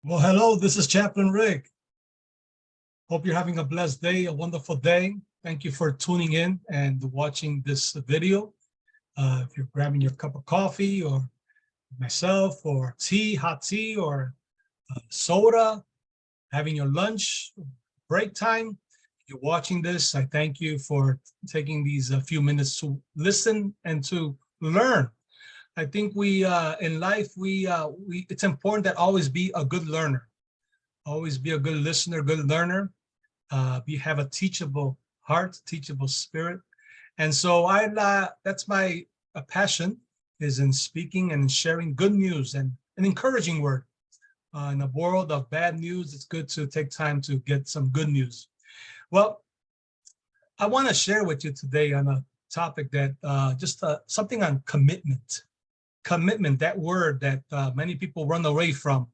Well, hello, this is Chaplain Rick. Hope you're having a blessed day, a wonderful day. Thank you for tuning in and watching this video. If you're grabbing your cup of coffee or myself or tea, hot tea or soda, having your lunch, break time, if you're watching this, I thank you for taking these few minutes to listen and to learn. I think we in life, it's important that always be a good learner. Always be a good listener, good learner. Have a teachable heart, teachable spirit. And so that's my passion, is in speaking and sharing good news and an encouraging word. In a world of bad news, it's good to take time to get some good news. Well, I want to share with you today on a topic that something on commitment. Commitment, that word that many people run away from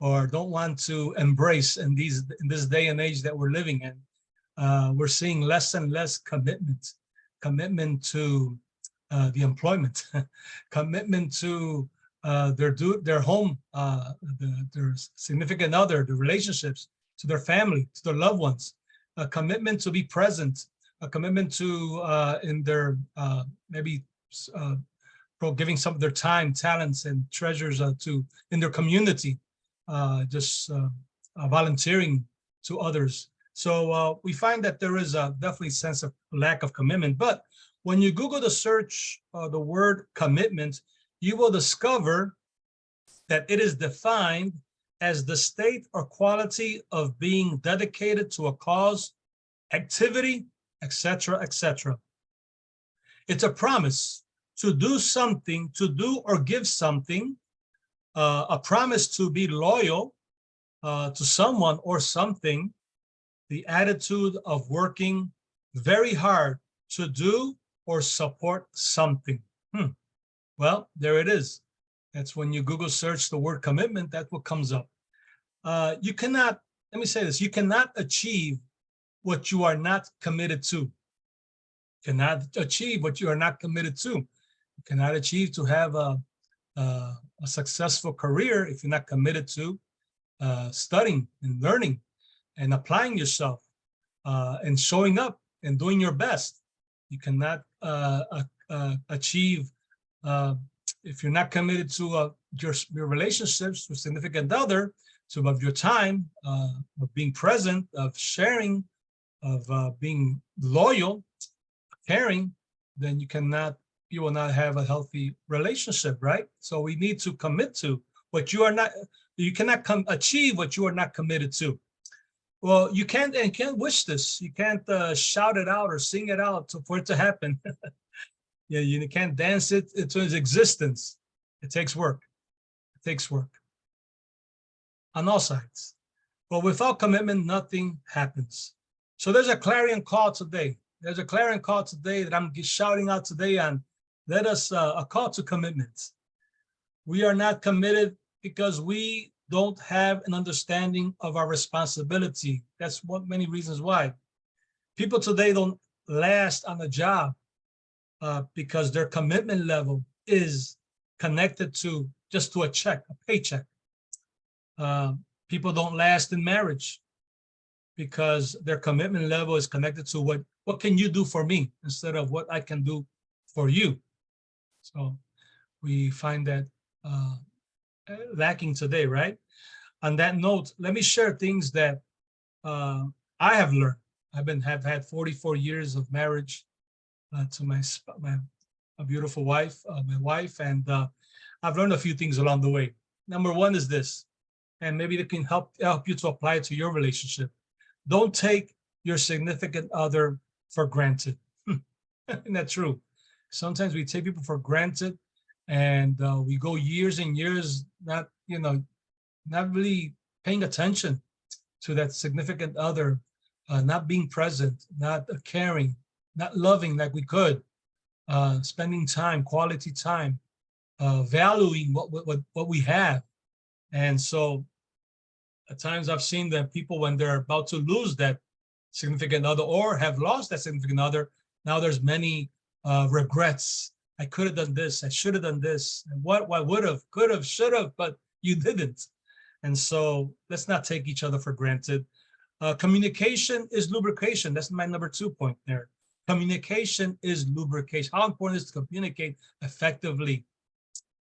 or don't want to embrace in this day and age that we're living in. We're seeing less and less commitment to the employment, commitment to their home, their significant other, the relationships, to their family, to their loved ones, a commitment to be present, a commitment to in their maybe giving some of their time, talents, and treasures in their community, volunteering to others. So we find that there is a definitely sense of lack of commitment. But when you Google the search the word commitment, you will discover that it is defined as the state or quality of being dedicated to a cause, activity, etc., etc. It's a promise to do something, to do or give something, a promise to be loyal to someone or something, the attitude of working very hard to do or support something. Well, there it is. That's when you Google search the word commitment, that's what comes up. You cannot, let me say this, you cannot achieve what you are not committed to. You cannot achieve what you are not committed to. You cannot achieve to have a successful career if you're not committed to studying and learning and applying yourself and showing up and doing your best. You cannot achieve if you're not committed to your relationships with significant other, to of your time, of being present, of sharing, of being loyal, caring, then you will not have a healthy relationship, right? So we need to commit to what you are not, you cannot achieve what you are not committed to. Well, you can't wish this. You can't shout it out or sing it out for it to happen. Yeah, you can't dance it into its existence. It takes work. It takes work on all sides. But without commitment, nothing happens. So there's a clarion call today. There's a clarion call today that I'm shouting out today on. Let us a call to commitment. We are not committed because we don't have an understanding of our responsibility. That's one many reasons why. People today don't last on a job because their commitment level is connected to just to a check, a paycheck. People don't last in marriage because their commitment level is connected to what can you do for me instead of what I can do for you. So we find that lacking today, right? On that note, let me share things that I have learned. Have had 44 years of marriage to my beautiful wife, my wife, and I've learned a few things along the way. Number one is this, and maybe it can help you to apply it to your relationship. Don't take your significant other for granted. Isn't that true? Sometimes we take people for granted, and we go years and years not really paying attention to that significant other, not being present, not caring, not loving like we could, spending time, quality time, valuing what we have. And so at times I've seen that people, when they're about to lose that significant other or have lost that significant other, now there's many regrets. I could have done this, I should have done this, and what I would have, could have, should have, but you didn't. And so let's not take each other for granted. Communication is lubrication. That's my number 2 point there. Communication is lubrication. How important is to communicate effectively?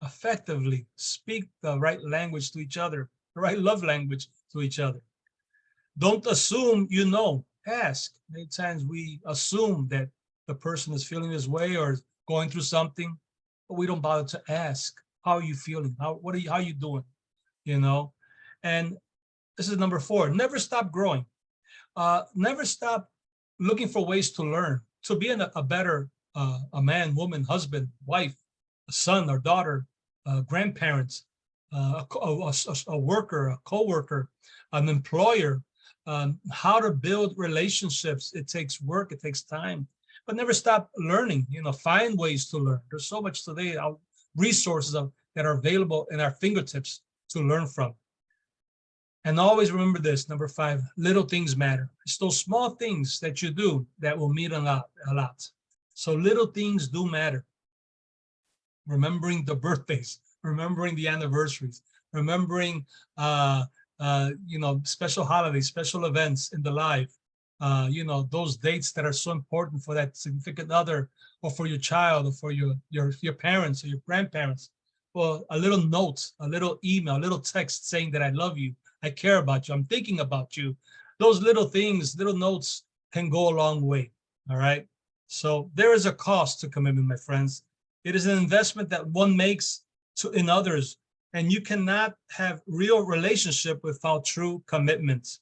Effectively speak the right language to each other, the right love language to each other. Don't assume you know. Ask. Many times we assume that the person is feeling this way or going through something, but we don't bother to ask. How are you feeling? How are you doing? You know, and this is number 4. Never stop growing. Never stop looking for ways to learn, to be a better a man, woman, husband, wife, a son or daughter, grandparents, a worker, a co-worker, an employer, how to build relationships. It takes work, it takes time, but never stop learning, find ways to learn. There's so much today, resources that are available in our fingertips to learn from. And always remember this, number 5, little things matter. It's those small things that you do that will mean a lot. So little things do matter. Remembering the birthdays, remembering the anniversaries, remembering special holidays, special events in the life, those dates that are so important for that significant other, or for your child, or for your parents or your grandparents. Well, a little note, a little email, a little text saying that I love you, I care about you, I'm thinking about you. Those little things, little notes can go a long way. All right. So there is a cost to commitment, my friends. It is an investment that one makes in others, and you cannot have real relationship without true commitment.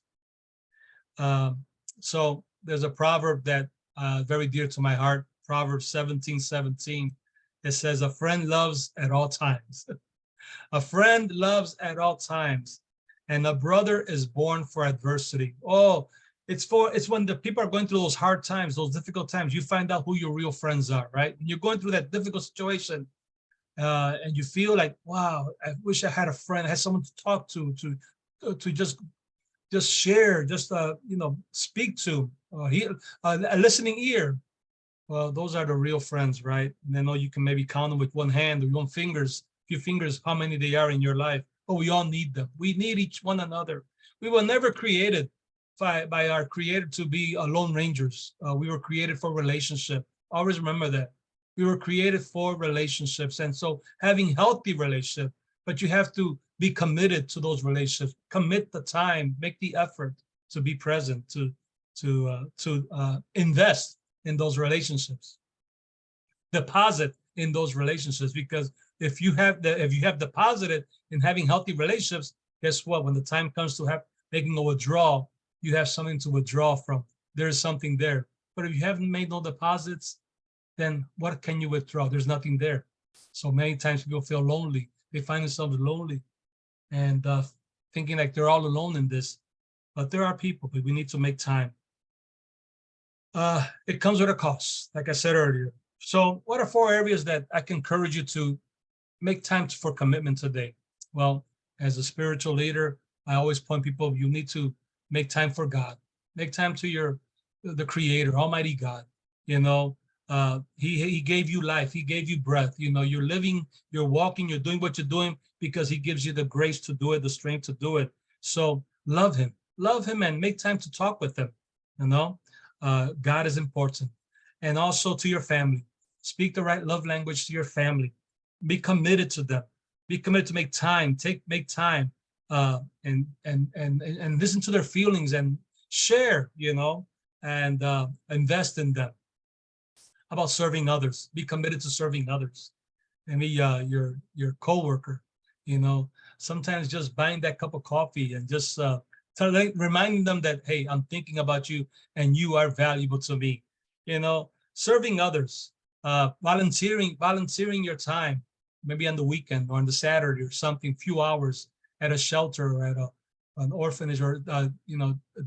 So there's a proverb that very dear to my heart, Proverbs 17:17. It says, "A friend loves at all times." A friend loves at all times, and a brother is born for adversity. Oh, it's when the people are going through those hard times, those difficult times, you find out who your real friends are, right? When you're going through that difficult situation, and you feel like, wow, I wish I had a friend, I had someone to talk to just share, just speak to, a listening ear. Well, those are the real friends, right? And I know you can maybe count them with one hand or one few fingers, how many they are in your life. But we all need them. We need each one another. We were never created by our creator to be lone rangers. We were created for relationship. Always remember that. We were created for relationships. And so having healthy relationship, but you have to be committed to those relationships, commit the time, make the effort to be present, to invest in those relationships, deposit in those relationships, because if you have deposited in having healthy relationships, guess what? When the time comes to making a withdrawal, you have something to withdraw from. There's something there. But if you haven't made no deposits, then what can you withdraw? There's nothing there. So many times people feel lonely. They find themselves lonely and thinking like they're all alone in this. But there are people, but we need to make time. It comes with a cost, like I said earlier. So what are 4 areas that I can encourage you to make time for commitment today? Well, as a spiritual leader, I always point people, you need to make time for God. Make time to the Creator, Almighty God. He gave you life. He gave you breath. You're living, you're walking, you're doing what you're doing because he gives you the grace to do it, the strength to do it. So love him and make time to talk with him. God is important. And also to your family, speak the right love language to your family. Be committed to them. Be committed to make time, and listen to their feelings and share, and invest in them. How about serving others? Be committed to serving others. Maybe your coworker, sometimes just buying that cup of coffee and just reminding them that, hey, I'm thinking about you and you are valuable to me. Serving others, volunteering your time, maybe on the weekend or on the Saturday or something, few hours at a shelter or at an orphanage or a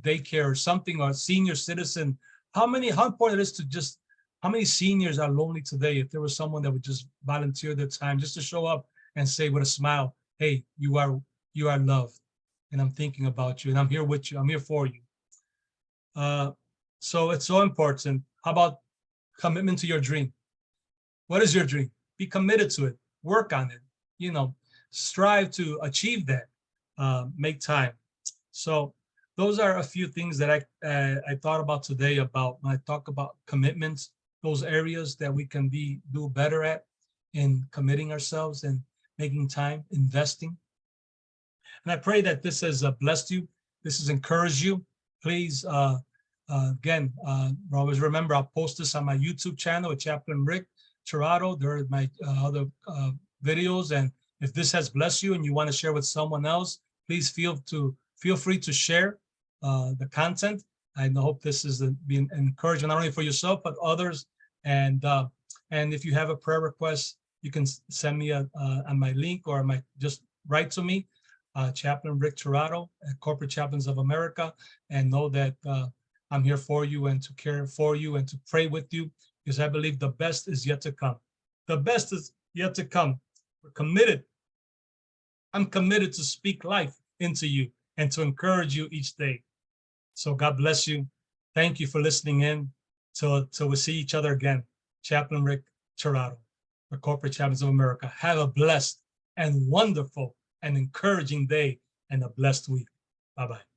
daycare or something, or a senior citizen. How important it is to just, how many seniors are lonely today? If there was someone that would just volunteer their time just to show up and say with a smile, hey, you are loved, and I'm thinking about you, and I'm here with you, I'm here for you. So it's so important. How about commitment to your dream? What is your dream? Be committed to it. Work on it. Strive to achieve that. make time. So those are a few things that I thought about today about when I talk about commitments, those areas that we can do better at in committing ourselves and making time, investing. And I pray that this has blessed you. This has encouraged you. Please, again, always remember, I'll post this on my YouTube channel at Chaplain Rick Tirado. There are my other videos. And if this has blessed you and you want to share with someone else, please feel free to share the content. I hope this is being encouragement not only for yourself but others. And if you have a prayer request, you can send me on my link or just write to me, Chaplain Rick Tirado at Corporate Chaplains of America, and know that I'm here for you and to care for you and to pray with you, because I believe the best is yet to come. The best is yet to come. We're committed. I'm committed to speak life into you and to encourage you each day. So God bless you. Thank you for listening in. Till we see each other again. Chaplain Rick Tirado for Corporate Chaplains of America. Have a blessed and wonderful and encouraging day and a blessed week. Bye-bye.